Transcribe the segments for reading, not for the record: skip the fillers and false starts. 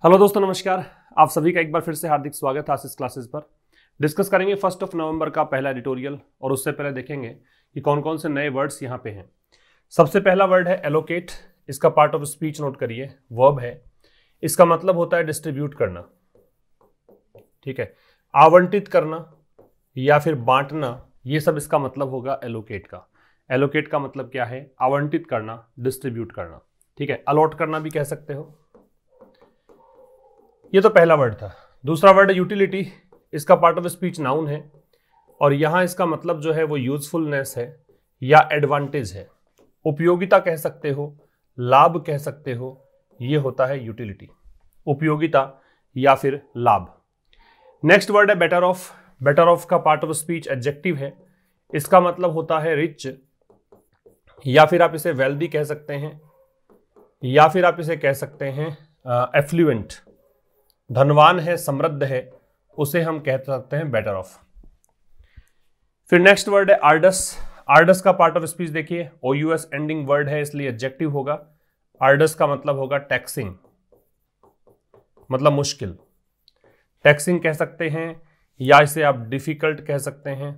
Hello दोस्तों, नमस्कार। आप सभी का एक बार फिर से हार्दिक स्वागत है आशीष क्लासेस पर। डिस्कस करेंगे 1 नवंबर का पहला एडिटोरियल और उससे पहले देखेंगे कि कौन कौन से नए वर्ड्स यहाँ पे हैं। सबसे पहला वर्ड है एलोकेट। इसका पार्ट ऑफ स्पीच नोट करिए, वर्ब है। इसका मतलब होता है डिस्ट्रीब्यूट करना, ठीक है, आवंटित करना या फिर बांटना, ये सब इसका मतलब होगा एलोकेट का। एलोकेट का मतलब क्या है? आवंटित करना, डिस्ट्रीब्यूट करना, ठीक है। अलॉट करना भी कह सकते हो। ये तो पहला वर्ड था। दूसरा वर्ड है यूटिलिटी। इसका पार्ट ऑफ स्पीच नाउन है और यहां इसका मतलब जो है वो यूजफुलनेस है या एडवांटेज है। उपयोगिता कह सकते हो, लाभ कह सकते हो, ये होता है यूटिलिटी, उपयोगिता या फिर लाभ। नेक्स्ट वर्ड है बेटर ऑफ। बेटर ऑफ का पार्ट ऑफ स्पीच एडजेक्टिव है। इसका मतलब होता है रिच या फिर आप इसे वेल्दी कह सकते हैं या फिर आप इसे कह सकते हैं एफ्लुएंट। धनवान है, समृद्ध है, उसे हम कह सकते हैं बेटर ऑफ। फिर नेक्स्ट वर्ड है आर्डस। आर्डस का पार्ट ऑफ स्पीच देखिए, OUS एंडिंग वर्ड है इसलिए एडजेक्टिव होगा। आर्डस का मतलब होगा टैक्सिंग, मतलब मुश्किल। टैक्सिंग कह सकते हैं या इसे आप डिफिकल्ट कह सकते हैं,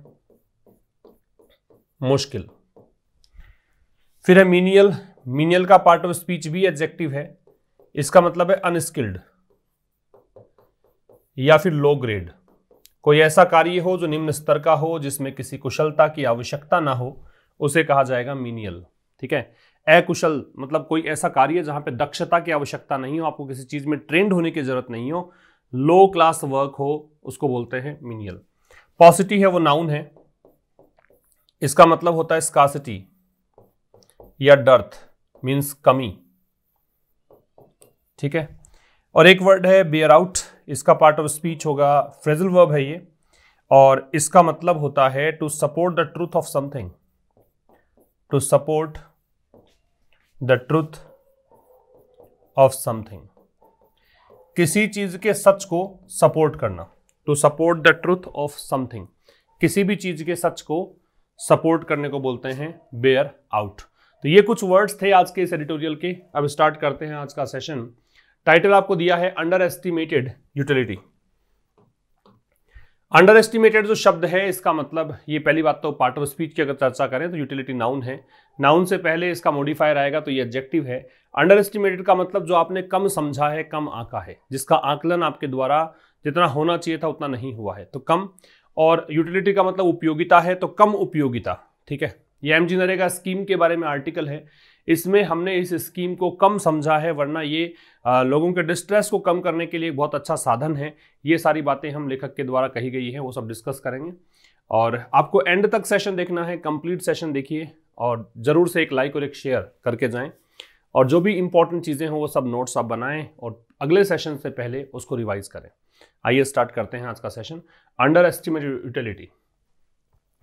मुश्किल। फिर है मीनियल। मीनियल का पार्ट ऑफ स्पीच भी एडजेक्टिव है। इसका मतलब है अनस्किल्ड या फिर लो ग्रेड। कोई ऐसा कार्य हो जो निम्न स्तर का हो, जिसमें किसी कुशलता की आवश्यकता ना हो, उसे कहा जाएगा मीनियल, ठीक है। अकुशल मतलब कोई ऐसा कार्य जहां पे दक्षता की आवश्यकता नहीं हो, आपको किसी चीज में ट्रेंड होने की जरूरत नहीं हो, लो क्लास वर्क हो, उसको बोलते हैं मीनियल। पॉसिटी है वो नाउन है। इसका मतलब होता है स्कार्सिटी या डर्थ, मीन्स कमी, ठीक है। और एक वर्ड है बेयर आउट। इसका पार्ट ऑफ स्पीच होगा फ्रेजल वर्ब है ये और इसका मतलब होता है to support the truth of something. To support the truth of something, किसी चीज के सच को सपोर्ट करना। To support the truth of something, किसी भी चीज के सच को सपोर्ट करने को बोलते हैं बेयर आउट। तो ये कुछ वर्ड्स थे आज के इस एडिटोरियल के। अब स्टार्ट करते हैं आज का सेशन। टाइटल आपको दिया है under estimated utility. Under estimated जो शब्द है, इसका मतलब, ये पहली बात तो पार्ट ऑफ स्पीच की अगर चर्चा करें तो यूटिलिटी नाउन है। नाउन से पहले इसका मॉडिफायर आएगा तो ये एडजेक्टिव है। अंडर एस्टिमेटेड का मतलब जो आपने कम समझा है, कम आंका है, जिसका आकलन आपके द्वारा जितना होना चाहिए था उतना नहीं हुआ है, तो कम। और यूटिलिटी का मतलब उपयोगिता है, तो कम उपयोगिता, ठीक है। ये MG नरेगा स्कीम के बारे में आर्टिकल है, इसमें हमने इस स्कीम को कम समझा है, वरना ये लोगों के डिस्ट्रेस को कम करने के लिए एक बहुत अच्छा साधन है। ये सारी बातें हम लेखक के द्वारा कही गई हैं, वो सब डिस्कस करेंगे। और आपको एंड तक सेशन देखना है, कंप्लीट सेशन देखिए और जरूर से एक लाइक और एक शेयर करके जाएं। और जो भी इंपॉर्टेंट चीज़ें हों वो सब नोट्स आप बनाएं और अगले सेशन से पहले उसको रिवाइज करें। आइए स्टार्ट करते हैं आज का session. Under estimated utility.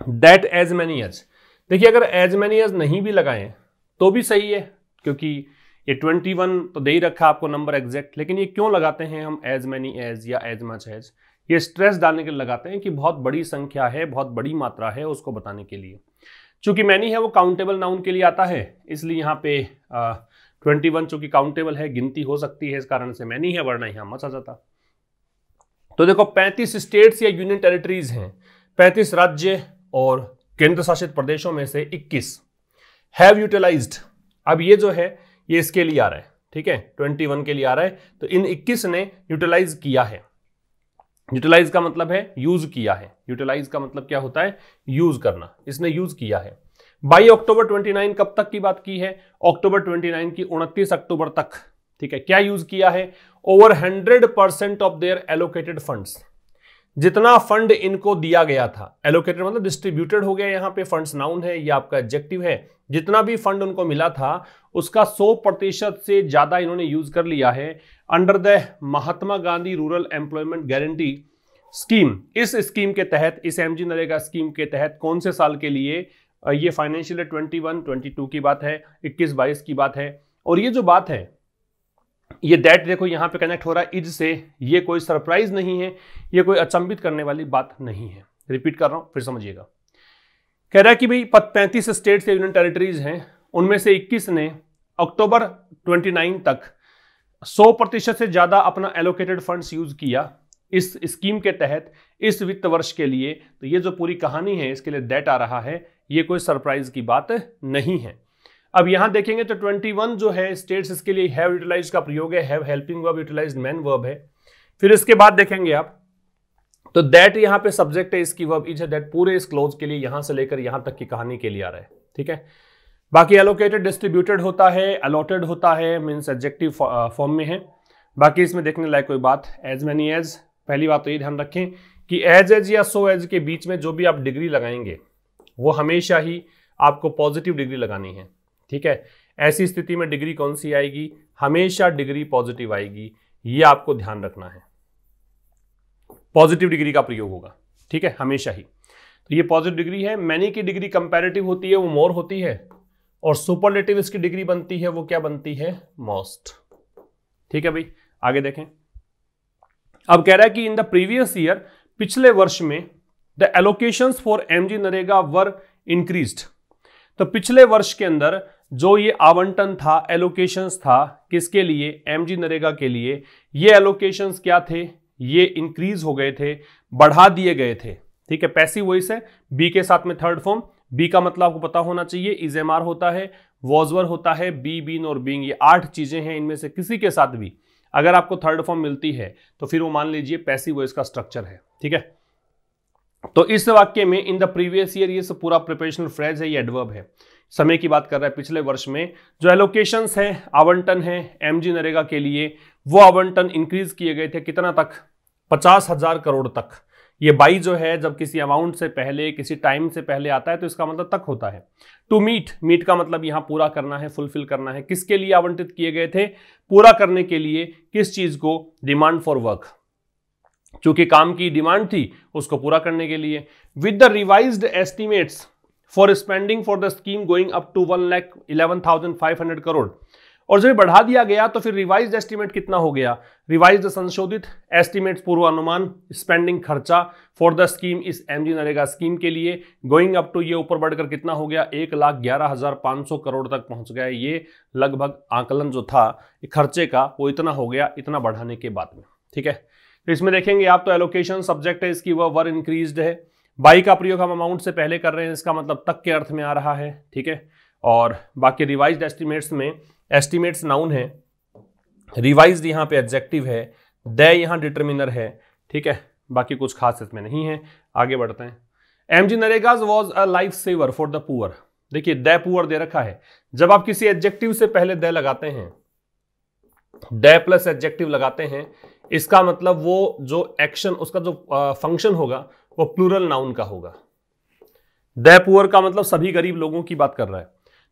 That as many as, देखिए अगर एज मैनी एज नहीं भी लगाएं तो भी सही है, क्योंकि ये 21 तो दे ही रखा आपको नंबर एग्जैक्ट, लेकिन ये क्यों लगाते हैं हम एज मैनी एज या एज मच एज? ये स्ट्रेस डालने के लिए लगाते हैं कि बहुत बड़ी संख्या है, बहुत बड़ी मात्रा है, उसको बताने के लिए। चूंकि मैनी है वो काउंटेबल नाउन के लिए आता है, इसलिए यहाँ पे 21 चूंकि काउंटेबल है, गिनती हो सकती है, इस कारण से मैनी है, वरना यहाँ मच आ जाता। तो देखो 35 स्टेट्स या यूनियन टेरिटरीज हैं, 35 राज्य और केंद्र शासित प्रदेशों में से 21 हैव यूटिलाइज्ड। अब ये जो है ये इसके लिए आ रहा है, ठीक है, 21 के लिए आ रहा है, तो इन 21 ने यूटिलाइज किया है। यूटिलाइज का मतलब है यूज किया है। यूटिलाइज का मतलब क्या होता है? यूज करना। इसने यूज किया है। बाई अक्टूबर 29, कब तक की बात की है? अक्टूबर 29 की 29 अक्टूबर तक, ठीक है। क्या यूज किया है? Over 100% of their allocated funds. जितना फंड इनको दिया गया था, एलोकेटेड मतलब डिस्ट्रीब्यूटेड हो गया, यहां पे फंड्स नाउन है, ये आपका एडजेक्टिव है। जितना भी फंड उनको मिला था उसका 100% से ज्यादा इन्होंने यूज कर लिया है under the Mahatma Gandhi rural employment guarantee scheme. इस स्कीम के तहत, इस MG नरेगा स्कीम के तहत कौन से साल के लिए? ये फाइनेंशियल 21-22 की बात है, 21-22 की बात है। और ये जो बात है, ये दैट देखो यहां पे कनेक्ट हो रहा है इज से, ये कोई सरप्राइज नहीं है, ये कोई अचंभित करने वाली बात नहीं है। रिपीट कर रहा हूं, फिर समझिएगा। कह रहा है कि भाई 35 स्टेट्स या यूनियन टेरिटरीज हैं, उनमें से 21 ने अक्टूबर 29 तक 100% से ज्यादा अपना एलोकेटेड फंड्स यूज किया इस स्कीम के तहत इस वित्त वर्ष के लिए, तो ये जो पूरी कहानी है इसके लिए दैट आ रहा है, ये कोई सरप्राइज की बात नहीं है। अब यहां देखेंगे तो 21 जो है स्टेट्स इसके लिए हैव यूटिलाइज का प्रयोग है, have helping verb utilised main verb है। फिर इसके बाद देखेंगे आप तो दैट यहां पे सब्जेक्ट है, इसकी वर्ब इज है, दैट पूरे इस क्लोज के लिए यहां से लेकर यहां तक की कहानी के लिए आ रहा है, ठीक है। बाकी एलोकेटेड डिस्ट्रीब्यूटेड होता है, अलॉटेड होता है, मीन्स एडजेक्टिव फॉर्म में है। बाकी इसमें देखने लायक कोई बात, एज मेनी एज, पहली बात तो ये ध्यान रखें कि एज या सो एज के बीच में जो भी आप डिग्री लगाएंगे वो हमेशा ही आपको पॉजिटिव डिग्री लगानी है, ठीक है। ऐसी स्थिति में डिग्री कौन सी आएगी, हमेशा डिग्री पॉजिटिव आएगी, ये आपको ध्यान रखना है। पॉजिटिव डिग्री का प्रयोग होगा, ठीक है, हमेशा ही। तो ये पॉजिटिव डिग्री है। मैनी की डिग्री कंपैरेटिव होती है, वो मोर होती है, और सुपरलेटिव इसकी डिग्री बनती है, वो क्या बनती है, मोस्ट, ठीक है भाई। आगे देखें, अब कह रहा है कि इन द प्रीवियस ईयर, पिछले वर्ष में, the allocations for MG NREGA were increased. तो पिछले वर्ष के अंदर जो ये आवंटन था, एलोकेशंस था, किसके लिए, एमजी नरेगा के लिए, ये एलोकेशंस क्या थे, ये इंक्रीज हो गए थे, बढ़ा दिए गए थे, ठीक है। पैसिव वॉइस है, बी के साथ में थर्ड फॉर्म, बी का मतलब आपको पता होना चाहिए, इज एम आर होता है, वॉजवर होता है, बी, बीन और बीइंग, ये 8 चीजें हैं, इनमें से किसी के साथ भी अगर आपको थर्ड फॉर्म मिलती है तो फिर वो मान लीजिए पैसिव वॉइस का स्ट्रक्चर है, ठीक है। तो इस वाक्य में इन द प्रीवियस ईयर, ये सब पूरा प्रिपरेशनल फ्रेज है, ये एडवर्ब है, समय की बात कर रहा है। पिछले वर्ष में जो एलोकेशंस है, आवंटन है एमजी नरेगा के लिए, वो आवंटन इंक्रीज किए गए थे, कितना तक, 50,000 करोड़ तक। ये बाई जो है जब किसी अमाउंट से पहले, किसी टाइम से पहले आता है तो इसका मतलब तक होता है। टू मीट, मीट का मतलब यहां पूरा करना है, फुलफिल करना है। किसके लिए आवंटित किए गए थे, पूरा करने के लिए, किस चीज को, डिमांड फॉर वर्क, चूंकि काम की डिमांड थी उसको पूरा करने के लिए। With the revised estimates for spending for the scheme going up to 1,11,500 crore, और जब बढ़ा दिया गया तो फिर रिवाइज्ड एस्टीमेट कितना हो गया, रिवाइज्ड संशोधित, एस्टीमेट पूर्वानुमान, स्पेंडिंग खर्चा फॉर द स्कीम, इस एमजी नरेगा स्कीम के लिए, गोइंग अप टू, ये ऊपर बढ़कर कितना हो गया, 1,11,500 करोड़ तक पहुंच गया। ये लगभग आकलन जो था खर्चे का वो इतना हो गया, इतना बढ़ाने के बाद में, ठीक है। तो इसमें देखेंगे आप तो एलोकेशन सब्जेक्ट है, इसकी वह वर इंक्रीज्ड है। बाई का प्रयोग हम अमाउंट से पहले कर रहे हैं, इसका मतलब तक के अर्थ में आ रहा है, ठीक है। और बाकी रिवाइज्ड एस्टिमेट्स में, एस्टिमेट्स नाउन है, रिवाइज्ड यहां पे एडजेक्टिव है, द यहां डिटरमिनर है, ठीक है। बाकी कुछ खास इसमें नहीं है। आगे बढ़ते हैं। MGNREGA was a lifesaver for the poor. देखिए द पुअर दे रखा है, जब आप किसी एडजेक्टिव से पहले द लगाते हैं, द प्लस एडजेक्टिव लगाते हैं, इसका मतलब वो जो एक्शन, उसका जो फंक्शन होगा वो प्लूरल नाउन का होगा। द पुअर का मतलब सभी गरीब लोगों की बात कर रहा है।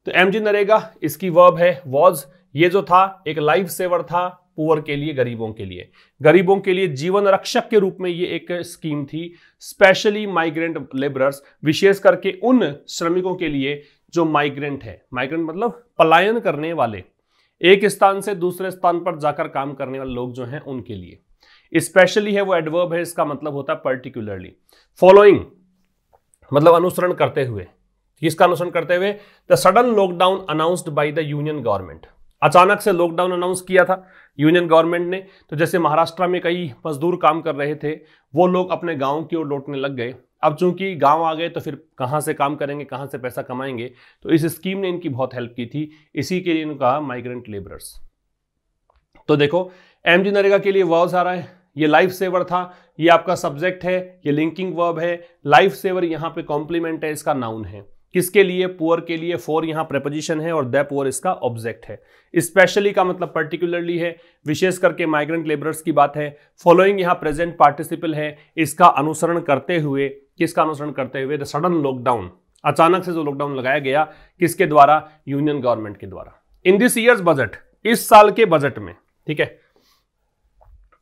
तो एमजी नरेगा इसकी वर्ब है वॉज, ये जो था एक लाइफ सेवर था पुअर के लिए, गरीबों के लिए, गरीबों के लिए जीवन रक्षक के रूप में ये एक स्कीम थी। स्पेशली माइग्रेंट लेबरर्स, विशेष करके उन श्रमिकों के लिए जो माइग्रेंट है, माइग्रेंट मतलब पलायन करने वाले, एक स्थान से दूसरे स्थान पर जाकर काम करने वाले लोग जो हैं उनके लिए। स्पेशली है वो एडवर्ब है, इसका मतलब होता है पर्टिकुलरली। फॉलोइंग मतलब अनुसरण करते हुए, किसका अनुसरण करते हुए, the sudden lockdown announced by the union government, अचानक से लॉकडाउन अनाउंस किया था यूनियन गवर्नमेंट ने। तो जैसे महाराष्ट्र में कई मजदूर काम कर रहे थे, वो लोग अपने गांव की ओर लौटने लग गए। अब चूंकि गांव आ गए तो फिर कहां से काम करेंगे, कहां से पैसा कमाएंगे, तो इस स्कीम ने इनकी बहुत हेल्प की थी, इसी के लिए इन्होंने कहा माइग्रेंट लेबरर्स। तो देखो एमजी नरेगा के लिए वर्ब्स आ रहा है, ये लाइफ सेवर था, ये आपका सब्जेक्ट है, ये लिंकिंग वर्ब है। लाइफ सेवर यहां पे कॉम्प्लीमेंट है, इसका नाउन है, किसके लिए, पुअर के लिए। फॉर यहां प्रेपोजिशन है और द पुअर इसका ऑब्जेक्ट है। स्पेशली का मतलब पर्टिकुलरली है, विशेष करके माइग्रेंट लेबरर्स की बात है। फॉलोइंग यहां प्रेजेंट पार्टिसिपल है, इसका अनुसरण करते हुए, किसका अनुसरण करते हुए, द सडन लॉकडाउन, अचानक से जो लॉकडाउन लगाया गया, किसके द्वारा, यूनियन गवर्नमेंट के द्वारा। इन दिस ईयर्स बजट, इस साल के बजट में, ठीक है,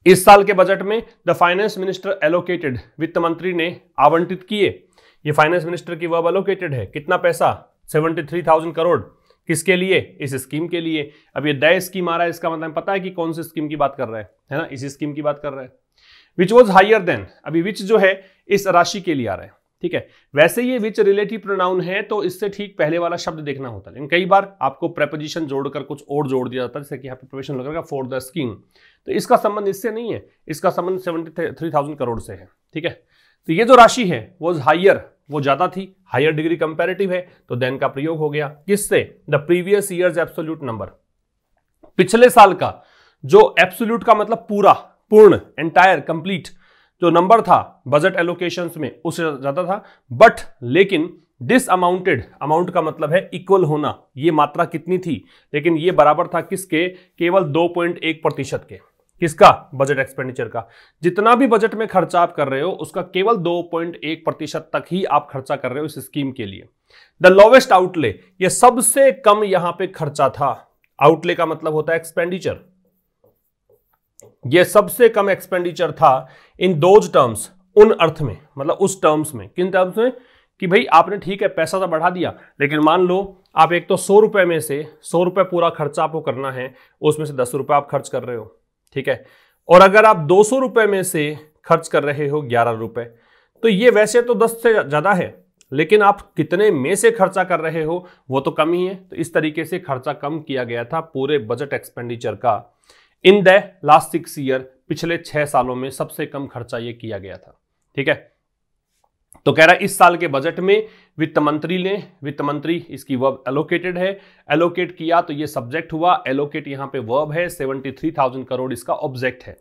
इस साल के बजट में द फाइनेंस मिनिस्टर एलोकेटेड, वित्त मंत्री ने आवंटित किए। ये फाइनेंस मिनिस्टर की वर्ब एलोकेटेड है, कितना पैसा, 73,000 करोड़, किसके लिए, इस स्कीम के लिए। अब ये द स्कीम आ रहा है, इसका मतलब पता है कि कौन सी स्कीम की बात कर रहा है ना, इसी स्कीम की बात कर रहा है। विच वॉज हाइयर देन, अभी विच जो है इस राशि के लिए आ रहा है, ठीक है। वैसे ये विच रिलेटिव प्रोनाउन है तो इससे ठीक पहले वाला शब्द देखना होता है, लेकिन कई बार आपको प्रेपोजिशन जोड़कर कुछ और जोड़ दिया जाता है, जैसे कि यहाँ पे प्रोविजन लगेगा फॉर द स्कीम, तो इसका संबंध इससे नहीं है, इसका संबंध 73,000 करोड़ से है, ठीक है। तो ये जो राशि है वो हाइयर, वो ज्यादा थी, हायर डिग्री कंपैरेटिव है, तो देन का प्रयोग हो गया किससे, the previous years absolute number, पिछले साल का जो एब्सोल्यूट का मतलब पूरा, पूर्ण, एंटायर, कंप्लीट जो नंबर था बजट एलोकेशंस में उससे ज्यादा था, बट लेकिन डिस अमाउंटेड, अमाउंट का मतलब है इक्वल होना, ये मात्रा कितनी थी, लेकिन ये बराबर था किसके, केवल 2.1% के, किसका, बजट एक्सपेंडिचर का। जितना भी बजट में खर्चा आप कर रहे हो उसका केवल 2.1% तक ही आप खर्चा कर रहे हो इस स्कीम के लिए। द लोवेस्ट आउटले, ये सबसे कम यहां पे खर्चा था, आउटले का मतलब होता है एक्सपेंडिचर, ये सबसे कम एक्सपेंडिचर था इन दोज टर्म्स, उन अर्थ में, मतलब उस टर्म्स में, किन टर्म्स में, कि भाई आपने ठीक है पैसा तो बढ़ा दिया, लेकिन मान लो आप एक तो 100 रुपए में से 100 रुपए पूरा खर्चा आपको करना है, उसमें से 10 रुपए आप खर्च कर रहे हो, ठीक है, और अगर आप 200 रुपए में से खर्च कर रहे हो 11 रुपए, तो ये वैसे तो 10 से ज्यादा है, लेकिन आप कितने में से खर्चा कर रहे हो वो तो कम ही है। तो इस तरीके से खर्चा कम किया गया था पूरे बजट एक्सपेंडिचर का इन द लास्ट 6 ईयर, पिछले 6 सालों में सबसे कम खर्चा ये किया गया था, ठीक है। तो कह रहा है इस साल के बजट में वित्त मंत्री ने, वित्त मंत्री इसकी वर्ब एलोकेटेड है, एलोकेट किया तो ये सब्जेक्ट हुआ, एलोकेट यहां पे वर्ब है, 73,000 करोड़ इसका ऑब्जेक्ट है।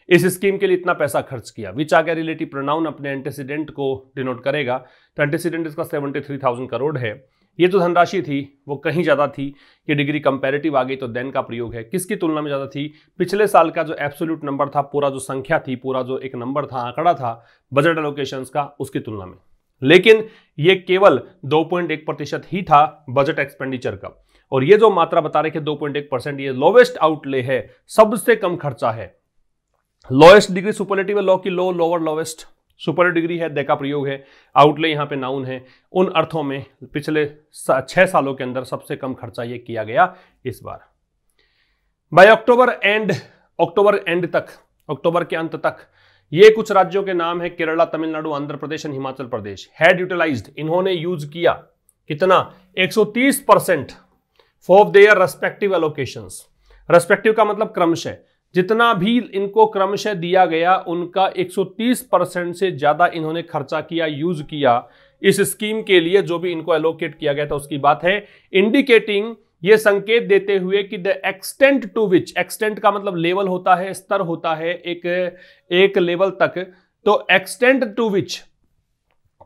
इस स्कीम के लिए इतना पैसा खर्च किया, विच आ गया रिलेटिव प्रोनाउन, अपने एंटेसिडेंट को डिनोट करेगा, तो एंटेसिडेंट इसका 73,000 करोड़ है। ये जो धनराशि थी वो कहीं ज्यादा थी, ये डिग्री कंपैरेटिव आ गई तो देन का प्रयोग है, किसकी तुलना में ज्यादा थी, पिछले साल का जो एब्सोल्यूट नंबर था, पूरा जो संख्या थी, पूरा जो एक नंबर था, आंकड़ा था बजट एलोकेशंस का, उसकी तुलना में। लेकिन ये केवल 2.1% ही था बजट एक्सपेंडिचर का, और ये जो मात्रा बता रहे थे 2.1%, ये लोवेस्ट आउटले है, सबसे कम खर्चा है। लोएस्ट डिग्री सुपरलेटिव है, लो की लो, लोअर लोवेस्ट, सुपर डिग्री है, दे का प्रयोग है, आउटले यहां पे नाउन है, उन अर्थों में पिछले 6 सालों के अंदर सबसे कम खर्चा ये किया गया इस बार। बाय अक्टूबर एंड तक, अक्टूबर के अंत तक, ये कुछ राज्यों के नाम है, केरला, तमिलनाडु, आंध्र प्रदेश, हिमाचल प्रदेश, हैड यूटिलाइज्ड, इन्होंने यूज किया कितना, 130% for their respective allocations. Respective का मतलब क्रमशः, जितना भी इनको क्रमशः दिया गया उनका 130% से ज्यादा इन्होंने खर्चा किया, यूज किया इस स्कीम के लिए, जो भी इनको एलोकेट किया गया था उसकी बात है। इंडिकेटिंग, ये संकेत देते हुए कि the extent to which, extent का मतलब लेवल होता है, स्तर होता है, एक लेवल तक, तो एक्सटेंट टू विच,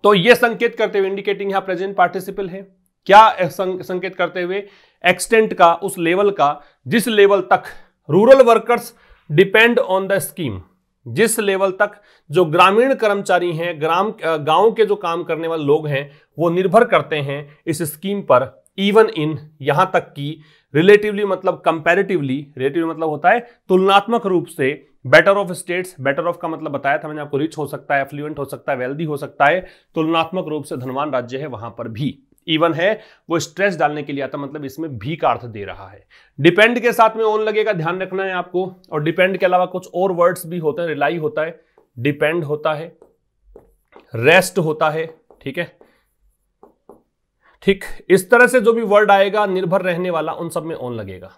तो ये संकेत करते हुए, इंडिकेटिंग यहां प्रेजेंट पार्टिसिपल है, क्या संकेत करते हुए, एक्सटेंट का, उस लेवल का जिस लेवल तक rural workers depend on the scheme, जिस लेवल तक जो ग्रामीण कर्मचारी हैं, गांव के जो काम करने वाले लोग हैं वो निर्भर करते हैं इस स्कीम पर, इवन इन, यहां तक कि रिलेटिवली मतलब कंपैरेटिवली, रिलेटिवली मतलब होता है तुलनात्मक रूप से, better of states, better of का मतलब बताया था मैंने आपको, रिच हो सकता है, एफ्लुएंट हो सकता है, वेल्दी हो सकता है, तुलनात्मक रूप से धनवान राज्य है वहां पर भी, इवन है, वो स्ट्रेस डालने के लिए आता, मतलब इसमें भी का अर्थ दे रहा है। डिपेंड के साथ में ऑन लगेगा, ध्यान रखना है आपको, और डिपेंड के अलावा कुछ और वर्ड्स भी होते हैं, रिलाई होता है, डिपेंड होता है, रेस्ट होता है, ठीक है, ठीक, इस तरह से जो भी वर्ड आएगा निर्भर रहने वाला, उन सब में ऑन लगेगा।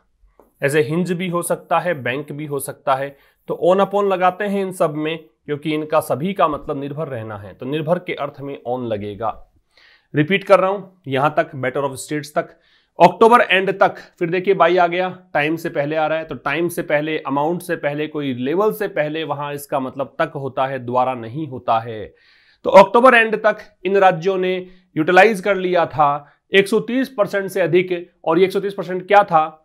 ऐसे हिंज भी हो सकता है, बैंक भी हो सकता है, तो ऑन अपॉन लगाते हैं इन सब में, क्योंकि इनका सभी का मतलब निर्भर रहना है, तो निर्भर के अर्थ में ऑन लगेगा। रिपीट कर रहा हूं, यहां तक बेटर ऑफ स्टेट्स तक, अक्टूबर एंड तक, फिर देखिए बाई आ गया, टाइम से पहले आ रहा है, तो टाइम से पहले, अमाउंट से पहले, कोई लेवल से पहले, वहां इसका मतलब तक होता है, द्वारा नहीं होता है। तो अक्टूबर एंड तक इन राज्यों ने यूटिलाइज कर लिया था 130% से अधिक, और ये 130% क्या था,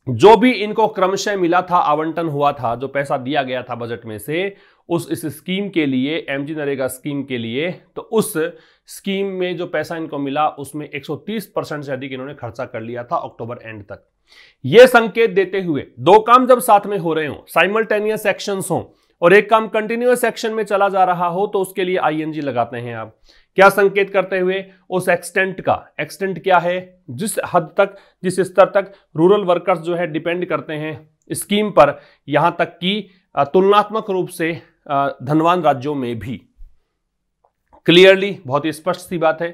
जो भी इनको क्रमशः मिला था, आवंटन हुआ था, जो पैसा दिया गया था बजट में से उस इस स्कीम के लिए, एमजी नरेगा स्कीम के लिए, तो उस स्कीम में जो पैसा इनको मिला उसमें 130% से अधिक इन्होंने खर्चा कर लिया था अक्टूबर एंड तक। यह संकेत देते हुए, दो काम जब साथ में हो रहे हो, साइमल्टेनियस एक्शंस हो, और एक काम कंटिन्यूअस एक्शन में चला जा रहा हो, तो उसके लिए आईएनजी लगाते हैं आप। क्या संकेत करते हुए, उस एक्सटेंट का, एक्सटेंट क्या है, जिस हद तक, जिस स्तर तक रूरल वर्कर्स जो है डिपेंड करते हैं स्कीम पर, यहां तक कि तुलनात्मक रूप से धनवान राज्यों में भी। क्लियरली, बहुत ही स्पष्ट सी बात है।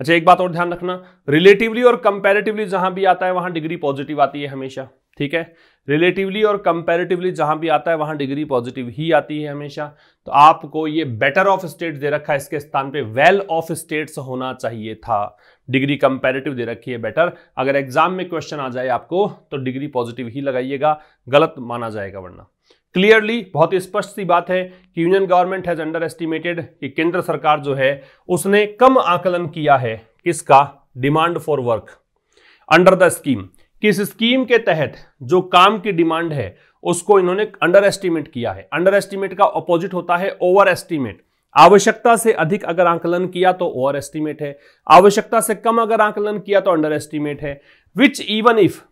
अच्छा, एक बात और ध्यान रखना, रिलेटिवली और कंपैरेटिवली जहां भी आता है वहां डिग्री पॉजिटिव आती है हमेशा, ठीक है। रिलेटिवली और कंपैरेटिवली जहां भी आता है वहां डिग्री पॉजिटिव ही आती है हमेशा। तो आपको ये बेटर ऑफ स्टेट्स दे रखा है, इसके स्थान पे वेल ऑफ स्टेट्स होना चाहिए था। डिग्री कंपैरेटिव दे रखी है बेटर। अगर एग्जाम में क्वेश्चन आ जाए आपको तो डिग्री पॉजिटिव ही लगाइएगा, गलत माना जाएगा वरना। क्लियरली, बहुत ही स्पष्ट सी बात है कि union government has under estimated, कि केंद्र सरकार जो है उसने कम आकलन किया है किसका, demand for work under the scheme. किस स्कीम के तहत जो काम की डिमांड है उसको इन्होंने अंडर एस्टिमेट किया है। अंडर एस्टिमेट का ऑपोजिट होता है ओवर एस्टिमेट। आवश्यकता से अधिक अगर आकलन किया तो ओवर एस्टिमेट है, आवश्यकता से कम अगर आकलन किया तो अंडर एस्टिमेट है। विच इवन इफ,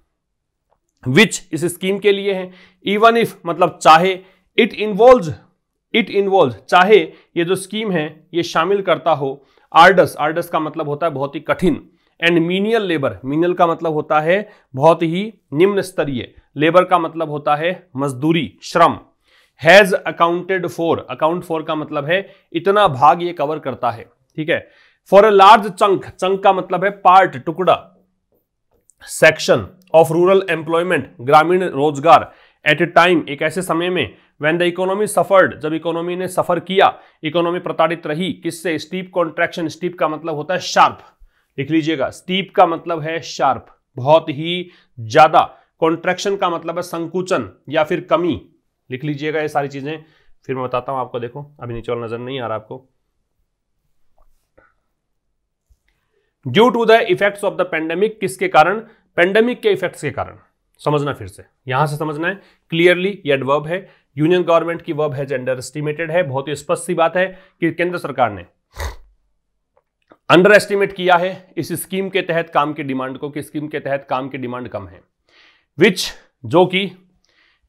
विच इस स्कीम के लिए है, इवन इफ मतलब चाहे, इट इन्वॉल्व चाहे ये जो स्कीम है ये शामिल करता हो आर्डस, आर्डस का मतलब होता है बहुत ही कठिन, एंड मीनियल लेबर, मीनियल का मतलब होता है बहुत ही निम्न स्तरीय, लेबर का मतलब होता है मजदूरी, श्रम। Has accounted for, account for का मतलब है इतना भाग ये कवर करता है, ठीक है। For a large chunk, chunk का मतलब है पार्ट, टुकड़ा, सेक्शन ऑफ रूरल एम्प्लॉयमेंट, ग्रामीण रोजगार, एट ए टाइम, एक ऐसे समय में, व्हेन द इकोनॉमी सफर्ड, जब इकोनॉमी ने सफर किया, इकोनॉमी प्रताड़ित रही, किससे, स्टीप कॉन्ट्रैक्शन, स्टीप का मतलब होता है शार्प, लिख लीजिएगा, स्टीप का मतलब है शार्प, बहुत ही ज्यादा, कॉन्ट्रैक्शन का मतलब है संकुचन या फिर कमी, लिख लीजिएगा ये सारी चीजें, फिर मैं बताता हूं आपको। देखो अभी नीचे वाला नजर नहीं आ रहा आपको। Due to the effects of the pandemic, किसके कारण, पेंडेमिक के इफेक्ट्स के कारण, समझना फिर से, यहां से समझना है क्लियरली, ये एडवर्ब है, यूनियन गवर्नमेंट की वर्ब है अंडर एस्टिमेटेड है। बहुत ही स्पष्ट सी बात है कि केंद्र सरकार ने अंडर एस्टिमेट किया है इस स्कीम के तहत काम की डिमांड को, कि स्कीम के तहत काम की डिमांड कम है। विच, जो कि,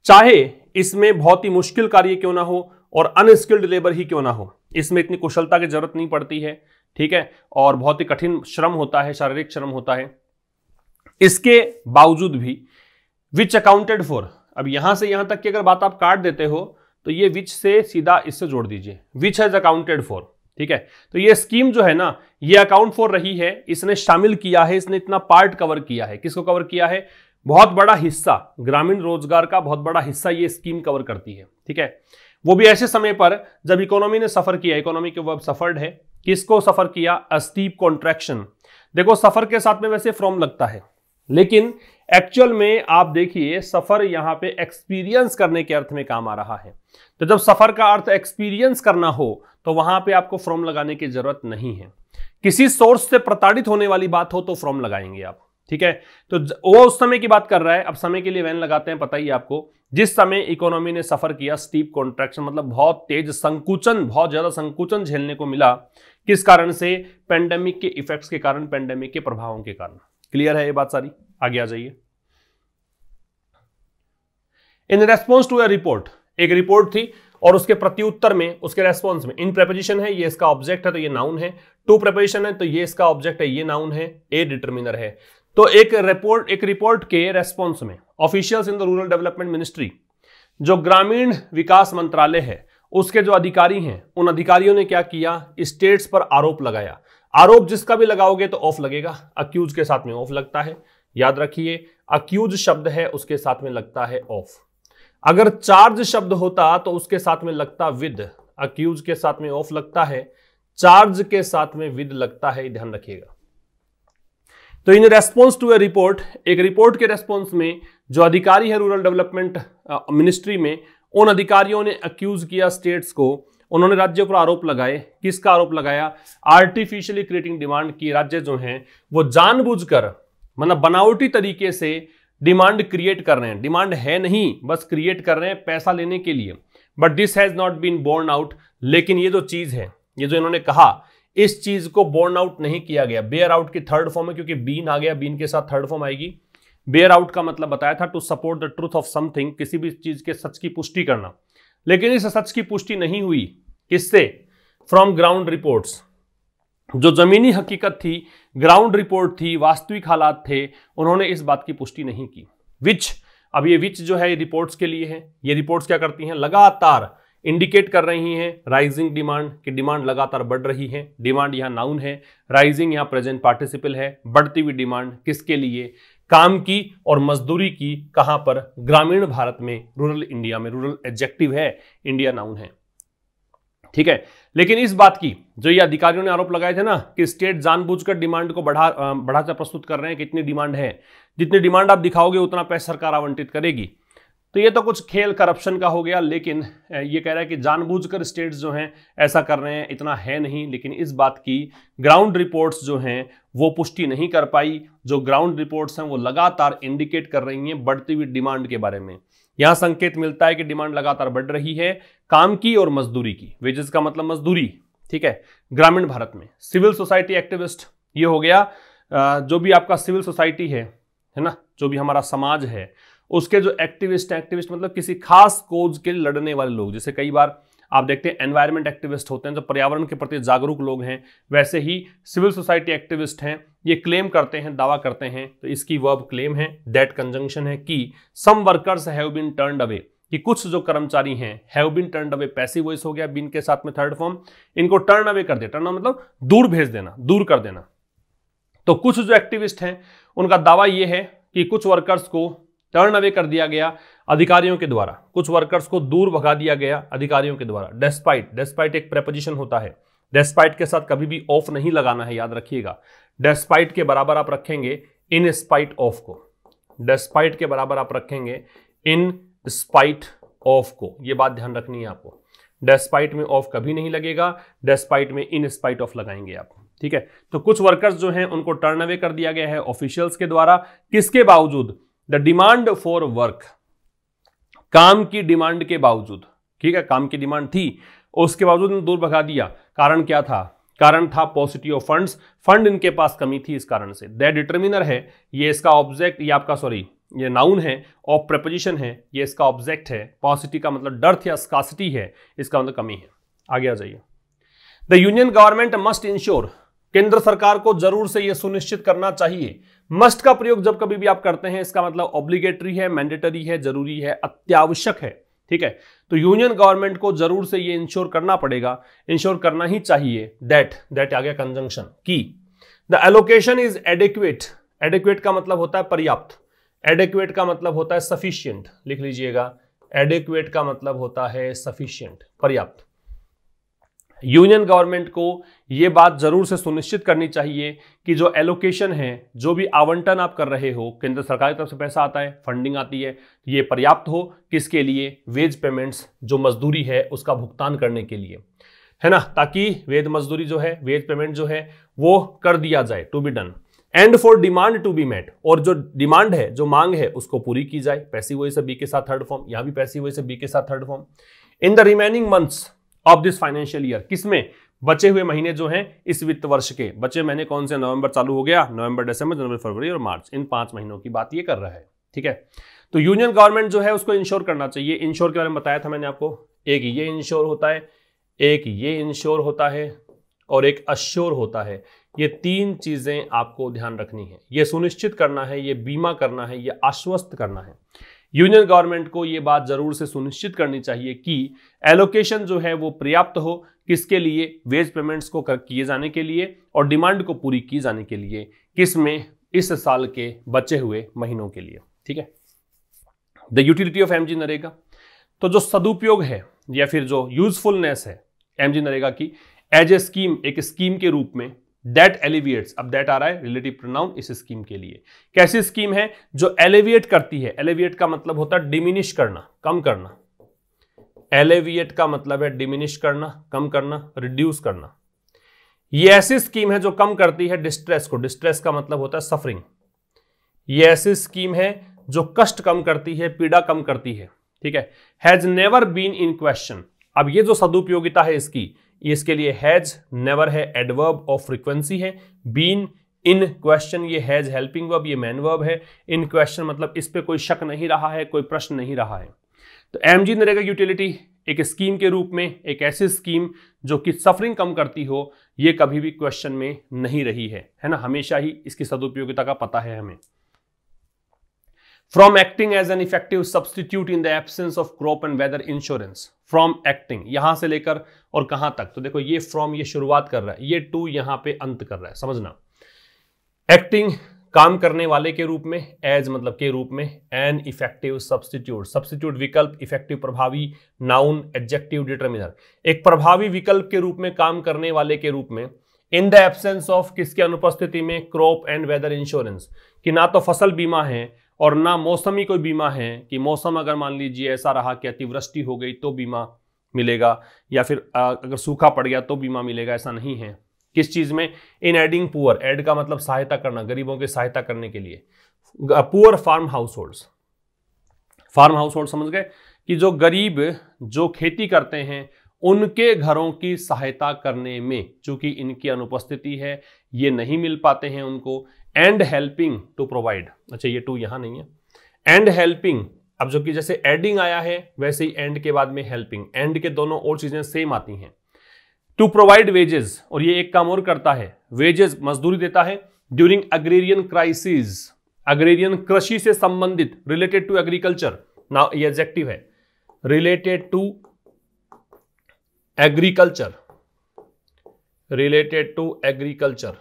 चाहे इसमें बहुत ही मुश्किल कार्य क्यों ना हो और अनस्किल्ड लेबर ही क्यों ना हो, इसमें इतनी कुशलता की जरूरत नहीं पड़ती है, ठीक है, और बहुत ही कठिन श्रम होता है, शारीरिक श्रम होता है, इसके बावजूद भी, विच अकाउंटेड फॉर, अब यहां से यहां तक की अगर बात आप काट देते हो तो ये विच से सीधा इससे जोड़ दीजिए, विच हैज अकाउंटेड फॉर, ठीक है। तो ये स्कीम जो है ना, ये अकाउंट फॉर रही है, इसने शामिल किया है, इसने इतना पार्ट कवर किया है, किसको कवर किया है, बहुत बड़ा हिस्सा, ग्रामीण रोजगार का बहुत बड़ा हिस्सा ये स्कीम कवर करती है, ठीक है। वो भी ऐसे समय पर जब इकोनॉमी ने सफर किया, इकोनॉमी के वर्ब सफर्ड है, किसको सफर किया, अ स्टीप कॉन्ट्रैक्शन। देखो सफर के साथ में वैसे फ्रॉम लगता है, लेकिन एक्चुअल में आप देखिए सफर यहां पे एक्सपीरियंस करने के अर्थ में काम आ रहा है। तो जब सफर का अर्थ एक्सपीरियंस करना हो तो वहां पे आपको फ्रॉम लगाने की जरूरत नहीं है। किसी सोर्स से प्रताड़ित होने वाली बात हो तो फ्रॉम लगाएंगे आप, ठीक है। तो वो उस समय की बात कर रहा है, अब समय के लिए वैन लगाते हैं, पता ही आपको, जिस समय इकोनॉमी ने सफर किया स्टीप कॉन्ट्रैक्शन, मतलब बहुत तेज संकुचन, बहुत ज्यादा संकुचन झेलने को मिला, किस कारण से, पेंडेमिक के इफेक्ट्स के कारण, पेंडेमिक के प्रभावों के कारण। क्लियर है ये बात सारी, आगे आ जाइए। In response to a report, एक रिपोर्ट थी और उसके प्रत्युत्तर में, उसके रेस्पॉन्स में, इन प्रेपोजिशन है, ये इसका ऑब्जेक्ट है तो ये नाउन है, टू प्रेपोजिशन है तो ये इसका ऑब्जेक्ट है, ये नाउन है, ए डिटर्मिनर है। तो एक रिपोर्ट के रेस्पॉन्स में officials in the rural development ministry, जो ग्रामीण विकास मंत्रालय है उसके जो अधिकारी हैं, उन अधिकारियों ने क्या किया, स्टेट्स पर आरोप लगाया। आरोप जिसका भी लगाओगे तो ऑफ लगेगा, अक्यूज के साथ में ऑफ लगता है, याद रखिए, अक्यूज शब्द है उसके साथ में लगता है ऑफ। अगर चार्ज शब्द होता तो उसके साथ में लगता विद, अक्यूज के साथ में ऑफ लगता है, चार्ज के साथ में विद लगता है, ध्यान रखिएगा। तो in response to a report, एक रिपोर्ट के रेस्पॉन्स में जो अधिकारी है रूरल डेवलपमेंट मिनिस्ट्री में, उन अधिकारियों ने अक्यूज किया स्टेट्स को, उन्होंने राज्यों पर आरोप लगाए। किसका आरोप लगाया, आर्टिफिशियली क्रिएटिंग डिमांड की, राज्य जो हैं वो जानबूझकर, मतलब बनावटी तरीके से डिमांड क्रिएट कर रहे हैं, डिमांड है नहीं बस क्रिएट कर रहे हैं पैसा लेने के लिए। But this has not been borne out, लेकिन ये जो चीज है, ये जो इन्होंने कहा, इस चीज को बोर्न आउट नहीं किया गया। बेयर आउट की थर्ड फॉर्म है, क्योंकि बीन आ गया, बीन के साथ थर्ड फॉर्म आएगी। बेयर आउट का मतलब बताया था to support the truth of something, किसी भी चीज के सच की पुष्टि करना, लेकिन इस सच की पुष्टि नहीं हुई। किससे, फ्रॉम ग्राउंड रिपोर्ट्स, जो जमीनी हकीकत थी, ग्राउंड रिपोर्ट थी, वास्तविक हालात थे, उन्होंने इस बात की पुष्टि नहीं की। विच, अब ये विच जो है रिपोर्ट्स के लिए है, ये रिपोर्ट्स क्या करती हैं, लगातार इंडिकेट कर रही हैं राइजिंग डिमांड, कि डिमांड लगातार बढ़ रही है। डिमांड यहाँ नाउन है, राइजिंग यहाँ प्रेजेंट पार्टिसिपल है। बढ़ती हुई डिमांड किसके लिए? काम की और मजदूरी की। कहां पर? ग्रामीण भारत में, रूरल इंडिया में। रूरल एडजेक्टिव है, इंडिया नाउन है, ठीक है। लेकिन इस बात की जो ये अधिकारियों ने आरोप लगाए थे ना कि स्टेट जानबूझकर डिमांड को बढ़ाकर प्रस्तुत कर रहे हैं, कितनी डिमांड है, जितनी डिमांड आप दिखाओगे उतना पैसा सरकार आवंटित करेगी, तो ये तो कुछ खेल करप्शन का हो गया। लेकिन ये कह रहा है कि जानबूझकर स्टेट्स जो हैं ऐसा कर रहे हैं, इतना है नहीं। लेकिन इस बात की ग्राउंड रिपोर्ट्स जो हैं वो पुष्टि नहीं कर पाई। जो ग्राउंड रिपोर्ट्स हैं वो लगातार इंडिकेट कर रही हैं बढ़ती हुई डिमांड के बारे में। यहां संकेत मिलता है कि डिमांड लगातार बढ़ रही है, काम की और मजदूरी की। वेजेस का मतलब मजदूरी, ठीक है। ग्रामीण भारत में सिविल सोसाइटी एक्टिविस्ट, ये हो गया जो भी आपका सिविल सोसाइटी है ना, जो भी हमारा समाज है, उसके जो एक्टिविस्ट मतलब किसी खास कोज के लड़ने वाले लोग। जैसे कई बार आप देखते हैं एनवायरमेंट एक्टिविस्ट होते हैं, जो पर्यावरण के प्रति जागरूक लोग हैं, वैसे ही सिविल सोसाइटी एक्टिविस्ट हैं। ये क्लेम करते हैं, दावा करते हैं, तो इसकी वर्ब क्लेम है, दैट कंजंक्शन है कि some workers have been turned away, कि कुछ जो कर्मचारी हैं have been turned away, passive voice हो गया, बीन के साथ में थर्ड फॉर्म, इनको टर्न अवे कर दिया। टर्न मतलब दूर भेज देना, दूर कर देना। तो कुछ जो एक्टिविस्ट हैं उनका दावा यह है कि कुछ वर्कर्स को टर्न अवे कर दिया गया अधिकारियों के द्वारा, कुछ वर्कर्स को दूर भगा दिया गया अधिकारियों के द्वारा। डेस्पाइट एक प्रेपोजिशन होता है, डेस्पाइट के साथ कभी भी ऑफ नहीं लगाना है, याद रखिएगा। डेस्पाइट के बराबर आप रखेंगे इन स्पाइट ऑफ को, डेस्पाइट के बराबर आप रखेंगे इन स्पाइट ऑफ को, यह बात ध्यान रखनी है आपको। डेस्पाइट में ऑफ कभी नहीं लगेगा, डेस्पाइट में इन स्पाइट ऑफ लगाएंगे आप, ठीक है। तो कुछ वर्कर्स जो हैं उनको टर्न अवे कर दिया गया है ऑफिशियल्स के द्वारा, किसके बावजूद? द डिमांड फॉर वर्क, काम की डिमांड के बावजूद, ठीक है। काम की डिमांड थी, उसके बावजूद दूर भगा दिया। कारण क्या था? कारण था पॉसिटी ऑफ फंड्स, फंड इनके पास कमी थी, इस कारण से। दैट डिटर्मिनर है, ये इसका ऑब्जेक्ट, ये आपका सॉरी ये नाउन है, ऑफ प्रेपोजिशन है, ये इसका ऑब्जेक्ट है। पॉसिटी का मतलब डर्थ या स्कासिटी है, इसका मतलब कमी है। आगे आ जाइए। The union government must ensure, केंद्र सरकार को जरूर से यह सुनिश्चित करना चाहिए। मस्ट का प्रयोग जब कभी भी आप करते हैं, इसका मतलब ऑब्लिगेटरी है, मैंडेटरी है, जरूरी है, अत्यावश्यक है, ठीक है। तो यूनियन गवर्नमेंट को जरूर से ये इंश्योर करना पड़ेगा, इंश्योर करना ही चाहिए। दैट आ गया कंजंक्शन की। The allocation is adequate, adequate का मतलब होता है पर्याप्त, एडिक्वेट का मतलब होता है सफिशिएंट, लिख लीजिएगा। एडिक्वेट का मतलब होता है सफिशिएंट, पर्याप्त। यूनियन गवर्नमेंट को यह बात जरूर से सुनिश्चित करनी चाहिए कि जो एलोकेशन है, जो भी आवंटन आप कर रहे हो, केंद्र सरकार की तरफ से पैसा आता है, फंडिंग आती है, ये पर्याप्त हो। किसके लिए? वेज पेमेंट्स, जो मजदूरी है उसका भुगतान करने के लिए, है ना, ताकि वेज मजदूरी जो है, वेज पेमेंट जो है वो कर दिया जाए, to be done. And for demand to be met, और जो डिमांड है, जो मांग है, उसको पूरी की जाए। पैसिव वॉइस से बी के साथ थर्ड फॉर्म, यहां भी पैसिव वॉइस से बी के साथ third form. In the remaining months of this financial year, किसमें? बचे हुए महीने जो हैं इस वित्त वर्ष के। बचे महीने कौन से? नवंबर चालू हो गया, नवंबर, दिसंबर, जनवरी, फरवरी और मार्च, इन 5 महीनों की बात ये कर रहा है, ठीक है। तो यूनियन गवर्नमेंट जो है उसको इंश्योर करना चाहिए। इंश्योर के बारे में बताया था मैंने आपको, एक ये इंश्योर होता है, एक ये इंश्योर होता है और एक अश्योर होता है। ये 3 चीजें आपको ध्यान रखनी है, ये सुनिश्चित करना है, ये बीमा करना है, ये आश्वस्त करना है। यूनियन गवर्नमेंट को ये बात जरूर से सुनिश्चित करनी चाहिए कि एलोकेशन जो है वो पर्याप्त हो। किसके लिए? वेज पेमेंट्स को किए जाने के लिए और डिमांड को पूरी की जाने के लिए। किसमें? इस साल के बचे हुए महीनों के लिए, ठीक है। The utility of MG NREGA, तो जो सदुपयोग है या फिर जो यूजफुलनेस है एमजी नरेगा की एज ए स्कीम, एक स्कीम के रूप में, दैट एलिविएट्स, अब दैट आ रहा है रिलेटिव प्रोनाउन इस स्कीम के लिए। कैसी स्कीम है? जो एलिविएट करती है। एलिविएट का मतलब होता है डिमिनिश करना, कम करना। एलिविएट का मतलब है डिमिनिश करना, कम करना, रिड्यूस करना। ये ऐसी स्कीम है जो कम करती है डिस्ट्रेस को। डिस्ट्रेस का मतलब होता है सफरिंग। ये ऐसी स्कीम है जो कष्ट कम करती है, पीड़ा कम करती है, ठीक है। Has never been in question, अब ये जो सदुपयोगिता है इसकी, इसके लिए हैज, नेवर है एडवर्ब ऑफ फ्रीक्वेंसी है, बीन, इन क्वेश्चन, ये हैज हेल्पिंग वर्ब, ये मैन वर्ब है। इन क्वेश्चन मतलब इस पे कोई शक नहीं रहा है, कोई प्रश्न नहीं रहा है। तो एमजी नरेगा यूटिलिटी एक स्कीम के रूप में, एक ऐसी स्कीम जो कि सफरिंग कम करती हो, ये कभी भी क्वेश्चन में नहीं रही है ना। हमेशा ही इसकी सदुपयोगिता का पता है हमें। From acting as an effective substitute in the absence of crop and weather insurance. From acting, यहां से लेकर और कहां तक, तो देखो ये फ्रॉम ये शुरुआत कर रहा है, ये टू यहां पे अंत कर रहा है, समझना। एक्टिंग काम करने वाले के रूप में, एज मतलब के रूप में, एन इफेक्टिव सब्सटीट्यूट, सब्सटीट्यूट विकल्प, इफेक्टिव प्रभावी, नाउन एडजेक्टिव डिटरमिनर, एक प्रभावी विकल्प के रूप में, काम करने वाले के रूप में, इन द एब्सेंस ऑफ, किसके अनुपस्थिति में, क्रॉप एंड वेदर इंश्योरेंस, कि ना तो फसल बीमा है और ना मौसमी कोई बीमा है, कि मौसम अगर मान लीजिए ऐसा रहा कि अतिवृष्टि हो गई तो बीमा मिलेगा, या फिर अगर सूखा पड़ गया तो बीमा मिलेगा, ऐसा नहीं है। किस चीज में, इन एडिंग पुअर, एड का मतलब सहायता करना, गरीबों की सहायता करने के लिए, poor farm households, farm household समझ गए, कि जो गरीब जो खेती करते हैं उनके घरों की सहायता करने में, चूंकि इनकी अनुपस्थिति है ये नहीं मिल पाते हैं उनको। एंड हेल्पिंग टू प्रोवाइड, अच्छा ये टू यहां नहीं है, एंड हेल्पिंग, अब जो कि जैसे एडिंग आया है वैसे ही एंड के बाद में हेल्पिंग, एंड के दोनों और चीजें सेम आती हैं। टू प्रोवाइड वेजेस, और ये एक काम और करता है, वेजेस मजदूरी देता है, ड्यूरिंग अग्रेरियन क्राइसिस, अग्रेरियन कृषि से संबंधित, रिलेटेड टू एग्रीकल्चर, ना ये एडजेक्टिव है, related to agriculture, related to agriculture.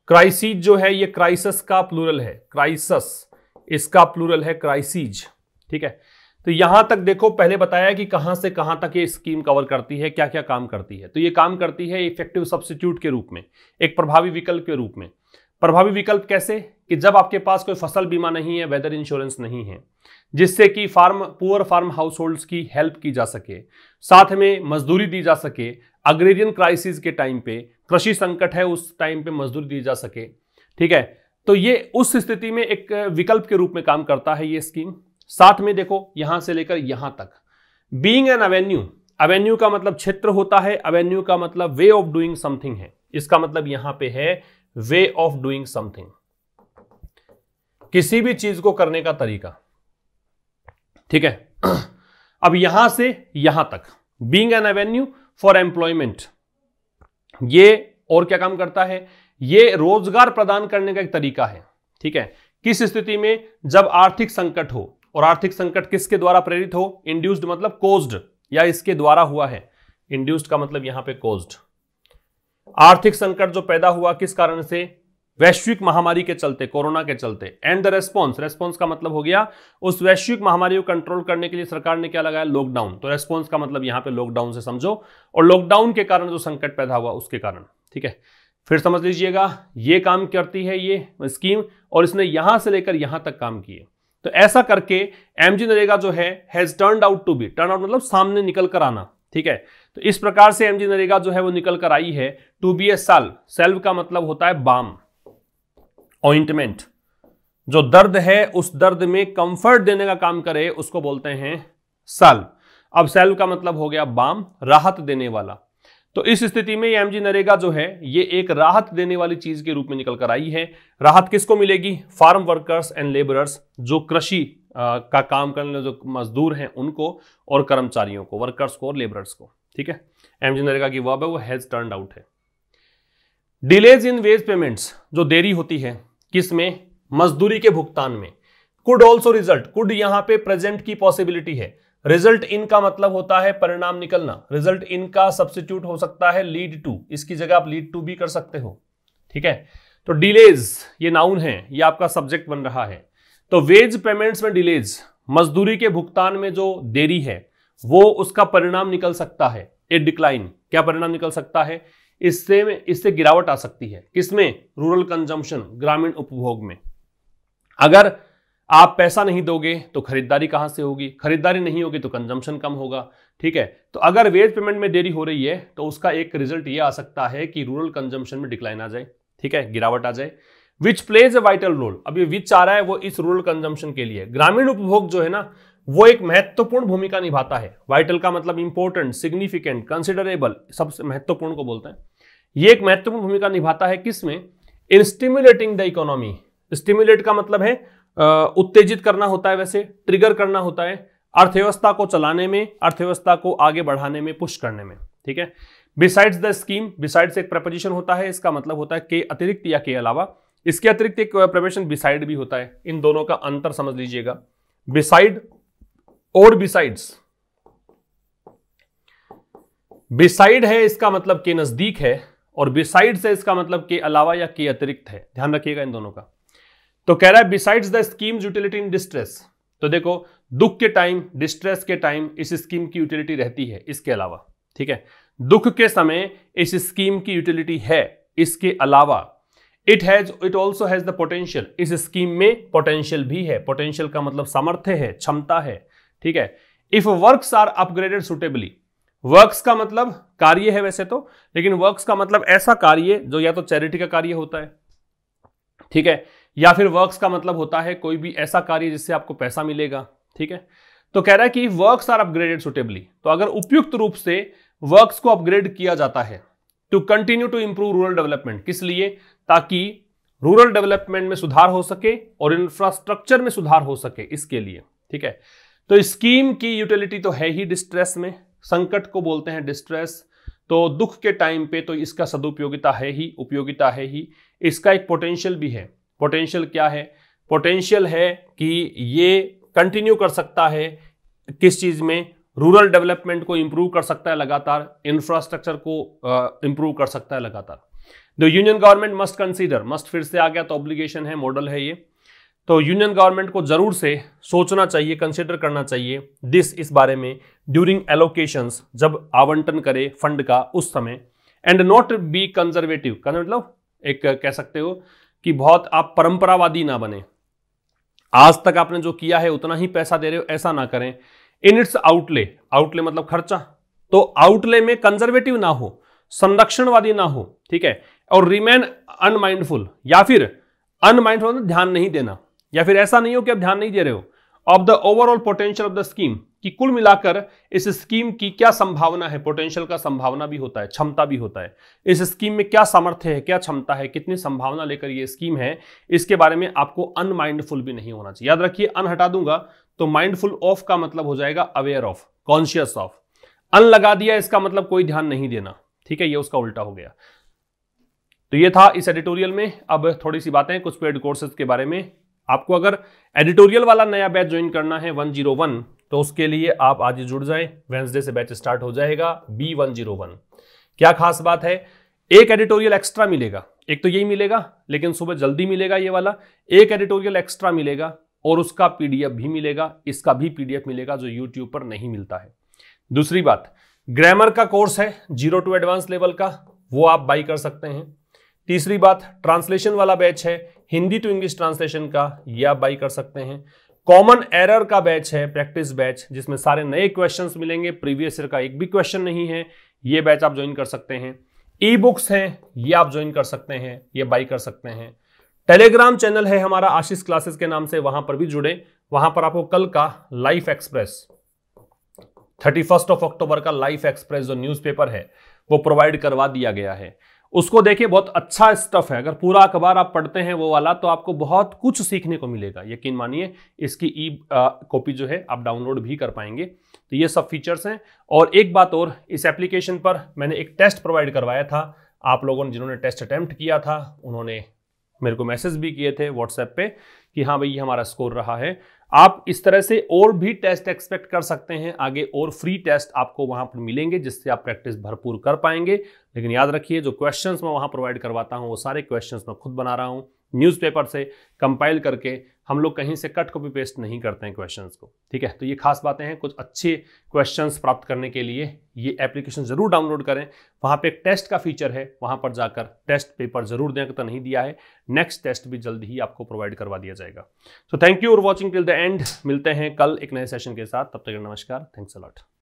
Crisis जो है ये क्राइसिस का प्लूरल है, क्राइसिस इसका प्लूरल है क्राइसिस, ठीक है। तो यहां तक देखो, पहले बताया कि कहां से कहां तक ये स्कीम कवर करती है, क्या क्या काम करती है। तो ये काम करती है इफेक्टिव सब्स्टिट्यूट के रूप में, एक प्रभावी विकल्प के रूप में। प्रभावी विकल्प कैसे, कि जब आपके पास कोई फसल बीमा नहीं है, वेदर इंश्योरेंस नहीं है, जिससे कि पुअर फार्म हाउस होल्ड्स की हेल्प की जा सके, साथ में मजदूरी दी जा सके, अग्रेरियन क्राइसिस के टाइम पे, कृषि संकट है उस टाइम पे मजदूरी दी जा सके, ठीक है। तो ये उस स्थिति में एक विकल्प के रूप में काम करता है ये स्कीम। साथ में देखो यहां से लेकर यहां तक, बीइंग एन एवेन्यू, एवेन्यू का मतलब क्षेत्र होता है, एवेन्यू का मतलब वे ऑफ डूइंग समथिंग है, इसका मतलब यहां पे है वे ऑफ डूइंग समथिंग, किसी भी चीज को करने का तरीका, ठीक है। अब यहां से यहां तक, being an Avenue for employment, ये और क्या काम करता है, ये रोजगार प्रदान करने का एक तरीका है, ठीक है। किस स्थिति में, जब आर्थिक संकट हो, और आर्थिक संकट किसके द्वारा प्रेरित हो, इंड्यूस्ड मतलब कोज्ड, या इसके द्वारा हुआ है, इंड्यूस्ड का मतलब यहां पे कोज्ड। आर्थिक संकट जो पैदा हुआ किस कारण से, वैश्विक महामारी के चलते, कोरोना के चलते। एंड द रेस्पॉन्स, रेस्पॉन्स का मतलब हो गया उस वैश्विक महामारी को कंट्रोल करने के लिए सरकार ने क्या लगाया, लॉकडाउन। तो रेस्पॉन्स का मतलब यहां पे लॉकडाउन से समझो, और लॉकडाउन के कारण जो संकट पैदा हुआ उसके कारण, ठीक है। फिर समझ लीजिएगा, ये काम करती है ये स्कीम, और इसने यहां से लेकर यहां तक काम किए। तो ऐसा करके एमजी नरेगा जो है has turned out to be, turn out मतलब सामने निकल कर आना, ठीक है। तो इस प्रकार से एमजी नरेगा जो है वो निकल कर आई है। टू बी ए साल्व, सेल्व का मतलब होता है बाम, ऑइंटमेंट, जो दर्द है उस दर्द में कंफर्ट देने का काम करे उसको बोलते हैं साल्व। अब सेल्व का मतलब हो गया बाम, राहत देने वाला। तो इस स्थिति में एमजी नरेगा जो है ये एक राहत देने वाली चीज के रूप में निकल कर आई है। राहत किसको मिलेगी, फार्म वर्कर्स एंड लेबरर्स, जो कृषि का काम करने जो मजदूर हैं उनको, और कर्मचारियों को, वर्कर्स को और लेबरर्स को, ठीक है। एमजी नरेगा की वर्ब है वो हैज टर्न्ड आउट है। डिलेज इन वेज पेमेंट्स, जो देरी होती है किसमें, मजदूरी के भुगतान में। कुड ऑल्सो रिजल्ट, कुड यहां पे प्रेजेंट की पॉसिबिलिटी है, रिजल्ट इन का मतलब होता है परिणाम निकलना, रिजल्ट इन का सब्स्टिट्यूट हो सकता है लीड टू, इसकी जगह आप लीड टू भी कर सकते हो, ठीक है। तो डिलेज ये नाउन है, ये आपका सब्जेक्ट बन रहा है। तो वेज पेमेंट्स में डिलेज, मजदूरी के भुगतान में जो देरी है वो उसका परिणाम निकल सकता है ए डिक्लाइन। क्या परिणाम निकल सकता है, इससे गिरावट आ सकती है, किसमें, रूरल कंजम्पशन, ग्रामीण उपभोग में। अगर आप पैसा नहीं दोगे तो खरीदारी कहां से होगी, खरीदारी नहीं होगी तो कंजम्पशन कम होगा, ठीक है। तो अगर वेज पेमेंट में देरी हो रही है तो उसका एक रिजल्ट ये आ सकता है कि रूरल कंजम्पशन में डिक्लाइन आ जाए, ठीक है, गिरावट आ जाए। Which plays a vital role, अब ये विच आ रहा है वो इस रूरल कंजम्पशन के लिए। ग्रामीण उपभोग जो है ना वो एक महत्वपूर्ण भूमिका निभाता है। वाइटल का मतलब इंपॉर्टेंट, सिग्निफिकेंट, कंसिडरेबल, सबसे महत्वपूर्ण को बोलते हैं। ये एक महत्वपूर्ण भूमिका निभाता है किसमें, इन स्टिमुलेटिंग द इकोनॉमी। स्टिमुलेट का मतलब है उत्तेजित करना होता है, वैसे ट्रिगर करना होता है, अर्थव्यवस्था को चलाने में, अर्थव्यवस्था को आगे बढ़ाने में, पुश करने में, ठीक है। बिसाइड्स द स्कीम, बिसाइड्स एक प्रपोजिशन होता है, इसका मतलब होता है के अतिरिक्त या के अलावा। इसके अतिरिक्त एक प्रिपरेशन बिसाइड भी होता है। इन दोनों का अंतर समझ लीजिएगा। बिसाइड और बिसाइड्स, बिसाइड है इसका मतलब के नजदीक है, और बिसाइड्स है इसका मतलब के अलावा या के अतिरिक्त है। ध्यान रखिएगा इन दोनों का। तो कह रहा है besides the schemes utility in distress. तो देखो, दुख के टाइम, डिस्ट्रेस के टाइम इस स्कीम की यूटिलिटी रहती है, इसके अलावा। ठीक है, दुख के समय इस स्कीम की यूटिलिटी है, इसके अलावा it also has the potential. इस स्कीम में पोटेंशियल भी है। पोटेंशियल का मतलब सामर्थ्य है, क्षमता है। ठीक है, if works are upgraded suitably. Works का मतलब कार्य है वैसे तो, लेकिन वर्क्स का मतलब ऐसा कार्य जो या तो चैरिटी का कार्य होता है, ठीक है, या फिर वर्क्स का मतलब होता है कोई भी ऐसा कार्य जिससे आपको पैसा मिलेगा। ठीक है, तो कह रहा है कि वर्क्स आर अपग्रेडेड सुटेबली। तो अगर उपयुक्त रूप से वर्क्स को अपग्रेड किया जाता है to continue to improve rural development. किस लिए? ताकि रूरल डेवलपमेंट में सुधार हो सके और इंफ्रास्ट्रक्चर में सुधार हो सके, इसके लिए। ठीक है, तो स्कीम की यूटिलिटी तो है ही डिस्ट्रेस में, संकट को बोलते हैं डिस्ट्रेस। तो दुख के टाइम पे तो इसका सदुपयोगिता है ही, उपयोगिता है ही। इसका एक पोटेंशियल भी है। पोटेंशियल क्या है? पोटेंशियल है कि ये कंटिन्यू कर सकता है किस चीज में? रूरल डेवलपमेंट को इंप्रूव कर सकता है लगातार, इंफ्रास्ट्रक्चर को इंप्रूव कर सकता है लगातार। The union government must consider, must फिर से आ गया तो ऑब्लिगेशन है, मॉडल है ये। तो यूनियन गवर्नमेंट को जरूर से सोचना चाहिए, कंसीडर करना चाहिए दिस, इस बारे में, ड्यूरिंग एलोकेशंस, जब आवंटन करे फंड का उस समय। एंड नॉट बी कंजर्वेटिव, मतलब एक कह सकते हो कि बहुत आप परंपरावादी ना बने। आज तक आपने जो किया है उतना ही पैसा दे रहे हो, ऐसा ना करें। इन इट्स आउटले, आउटले मतलब खर्चा, तो आउटले में कंजर्वेटिव ना हो, संरक्षणवादी ना हो। ठीक है, और रिमेन अनमाइंडफुल, या फिर अनमाइंडफुल ध्यान नहीं देना, या फिर ऐसा नहीं हो कि आप ध्यान नहीं दे रहे हो, of the overall potential of the scheme, कि कुल मिलाकर इस स्कीम की क्या संभावना है। पोटेंशियल का संभावना भी होता है, क्षमता भी होता है। इस स्कीम में क्या सामर्थ्य है, क्या क्षमता है, कितनी संभावना लेकर ये स्कीम है, इसके बारे में आपको अनमाइंडफुल भी नहीं होना चाहिए। याद रखिए, अन हटा दूंगा तो माइंडफुल ऑफ का मतलब हो जाएगा अवेयर ऑफ, कॉन्शियस ऑफ। अन लगा दिया इसका मतलब कोई ध्यान नहीं देना। ठीक है, ये उसका उल्टा हो गया। तो ये था इस एडिटोरियल में। अब थोड़ी सी बातें कुछ पेड कोर्सेज के बारे में। आपको अगर एडिटोरियल वाला नया बैच ज्वाइन करना है 101, तो उसके लिए आप आज ही जुड़ जाए। वेडनेसडे से बैच स्टार्ट हो जाएगा B101। क्या खास बात है? एक एडिटोरियल एक्स्ट्रा मिलेगा। एक तो यही मिलेगा, लेकिन सुबह जल्दी मिलेगा ये वाला। एक एडिटोरियल एक्स्ट्रा मिलेगा और उसका पीडीएफ भी मिलेगा, इसका भी पीडीएफ मिलेगा, जो यूट्यूब पर नहीं मिलता है। दूसरी बात, ग्रामर का कोर्स है 0 to एडवांस लेवल का, वो आप बाई कर सकते हैं। तीसरी बात, ट्रांसलेशन वाला बैच है हिंदी टू इंग्लिश ट्रांसलेशन का, ये आप बाई कर सकते हैं। कॉमन एरर का बैच है प्रैक्टिस बैच, जिसमें सारे नए क्वेश्चंस मिलेंगे, प्रीवियस ईयर का एक भी क्वेश्चन नहीं है, ये बैच आप ज्वाइन कर सकते हैं। ई बुक्स हैं, ये आप ज्वाइन कर सकते हैं, ये बाई कर सकते हैं। टेलीग्राम चैनल है हमारा आशीष क्लासेस के नाम से, वहां पर भी जुड़े। वहां पर आपको कल का लाइफ एक्सप्रेस 31 अक्टूबर का लाइफ एक्सप्रेस जो न्यूज़पेपर है वो प्रोवाइड करवा दिया गया है। उसको देखिए, बहुत अच्छा स्टफ है। अगर पूरा अखबार आप पढ़ते हैं वो वाला, तो आपको बहुत कुछ सीखने को मिलेगा, यकीन मानिए। इसकी ई कॉपी जो है आप डाउनलोड भी कर पाएंगे। तो ये सब फीचर्स हैं। और एक बात और, इस एप्लीकेशन पर मैंने एक टेस्ट प्रोवाइड करवाया था। आप लोगों ने जिन्होंने टेस्ट अटेम्प्ट किया था, उन्होंने मेरे को मैसेज भी किए थे व्हाट्सएप पे कि हाँ भाई, ये हमारा स्कोर रहा है। आप इस तरह से और भी टेस्ट एक्सपेक्ट कर सकते हैं आगे, और फ्री टेस्ट आपको वहां पर मिलेंगे, जिससे आप प्रैक्टिस भरपूर कर पाएंगे। लेकिन याद रखिए, जो क्वेश्चंस मैं वहां प्रोवाइड करवाता हूं वो सारे क्वेश्चंस मैं खुद बना रहा हूं, न्यूज़पेपर से कंपाइल करके। हम लोग कहीं से कट कॉपी पेस्ट नहीं करते हैं क्वेश्चंस को। ठीक है, तो ये खास बातें हैं। कुछ अच्छे क्वेश्चंस प्राप्त करने के लिए ये एप्लीकेशन जरूर डाउनलोड करें। वहां पे एक टेस्ट का फीचर है, वहां पर जाकर टेस्ट पेपर जरूर दें, तो नहीं दिया है। नेक्स्ट टेस्ट भी जल्द ही आपको प्रोवाइड करवा दिया जाएगा। So thank you for watching till the end. मिलते हैं कल एक नए सेशन के साथ, तब तक नमस्कार, थैंक्स अ लॉट।